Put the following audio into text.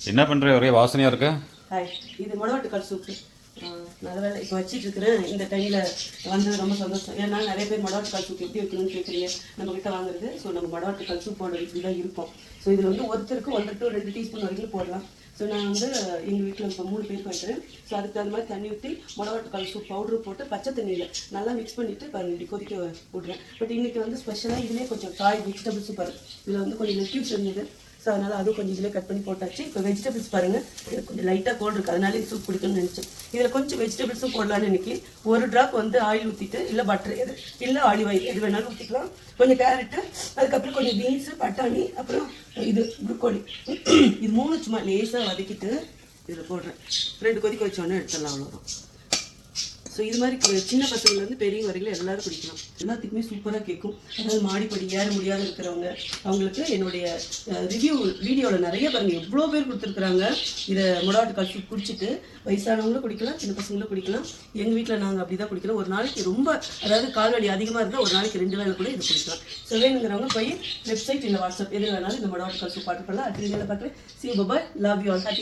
என்ன பண்ணுற? ஒரே வாசனையாக இருக்கு. ஹாய், இது மொடவாட்டுக்கால் சூப்பு. நல்ல வேலை இப்போ வச்சிட்டு இருக்கிறேன். இந்த டைமில் வந்து ரொம்ப சந்தோஷம். ஏன்னா நிறைய பேர் மொடவாட்டுக்கால் சூப் எப்படி வைக்கணும்னு கேட்குறீங்க நம்ம கிட்ட வாங்குறது. ஸோ நம்ம மொடவாட்டுக்கால் சூப்போட இப்படி தான் இருக்கும். ஸோ இதில் வந்து ஒருத்தருக்கு 1 to 2 டீஸ்பூன் வரைக்கும் போடலாம். ஸோ நான் வந்து எங்கள் வீட்டில் இப்போ 3 பேருக்கு வைக்கிறேன். ஸோ அதுக்கு தகுந்த மாதிரி தண்ணி ஊற்றி மொடவாட்டுக்கால் சூப் பவுடர் போட்டு பச்சை தண்ணியில் நல்லா மிக்ஸ் பண்ணிவிட்டு இப்படி கொதிக்க விட்றேன். பட் இன்றைக்கி வந்து ஸ்பெஷலாக இதுலேயே கொஞ்சம் காய் வெஜிடபிள் சூப்பர் இதில் வந்து கொஞ்சம் லெட்யூஸ் இருந்தது. ஸோ அதனால் அதுவும் கொஞ்சம் இதில் கட் பண்ணி போட்டாச்சு. இப்போ வெஜிடபிள்ஸ் பாருங்கள், இது கொஞ்சம் லைட்டாக கோல்டு இருக்குது, அதனால சூப் பிடிக்கும்னு நினச்சேன். இதில் கொஞ்சம் வெஜிடபிள்ஸும் போடலான்னு இன்றைக்கி. 1 ட்ராப் வந்து ஆயில் ஊற்றிட்டு, இல்லை பட்டர் எது இல்லை ஆலிவ் ஆயில் எது வேணாலும் ஊற்றிக்கலாம். கொஞ்சம் கேரட்டு, அதுக்கப்புறம் கொஞ்சம் பீன்ஸு, பட்டாணி, அப்புறம் இது ப்ரொக்கோலி, இது 3 சும்மா லேசாக வதக்கிட்டு இதில் போடுறேன். 2 கொதிக்க வச்சோடனே எடுத்துடலாம், அவ்வளோதான். ஸோ இது மாதிரி சின்ன பசங்கள்லேருந்து பெரியவங்க வரைக்கும் எல்லோரும் குடிக்கலாம். எல்லாத்துக்குமே சூப்பராக கேட்கும். அதாவது மாடிப்படி ஏற முடியாத இருக்கிறவங்க அவங்களுக்கு என்னுடைய ரிவ்யூ வீடியோவில் நிறைய பாருங்கள் எவ்வளோ பேர் கொடுத்துருக்குறாங்க. இதை மொடவாட்டுக்கால் சூப் குடிச்சிட்டு வயசானவங்களும் குடிக்கலாம், சின்ன பசங்களும் குடிக்கலாம். எங்கள் வீட்டில் நாங்கள் அப்படி தான் குடிக்கிறோம். ஒரு நாளைக்கு ரொம்ப அதாவது கால்வலி அதிகமாக இருந்தால் ஒரு நாளைக்கு 2 வேளை கூட இது குடிக்கலாம். ஸோ வேணுங்கிறவங்க போய் வெப்சைட் இல்லை வாட்ஸ்அப் எது வேணாலும் இந்த மொடவாட்டுக்கால் சூப் பார்த்துக்கலாம். அடுத்த வீடியோவில் பார்க்குறேன். See you, bye bye. Love you all. Happy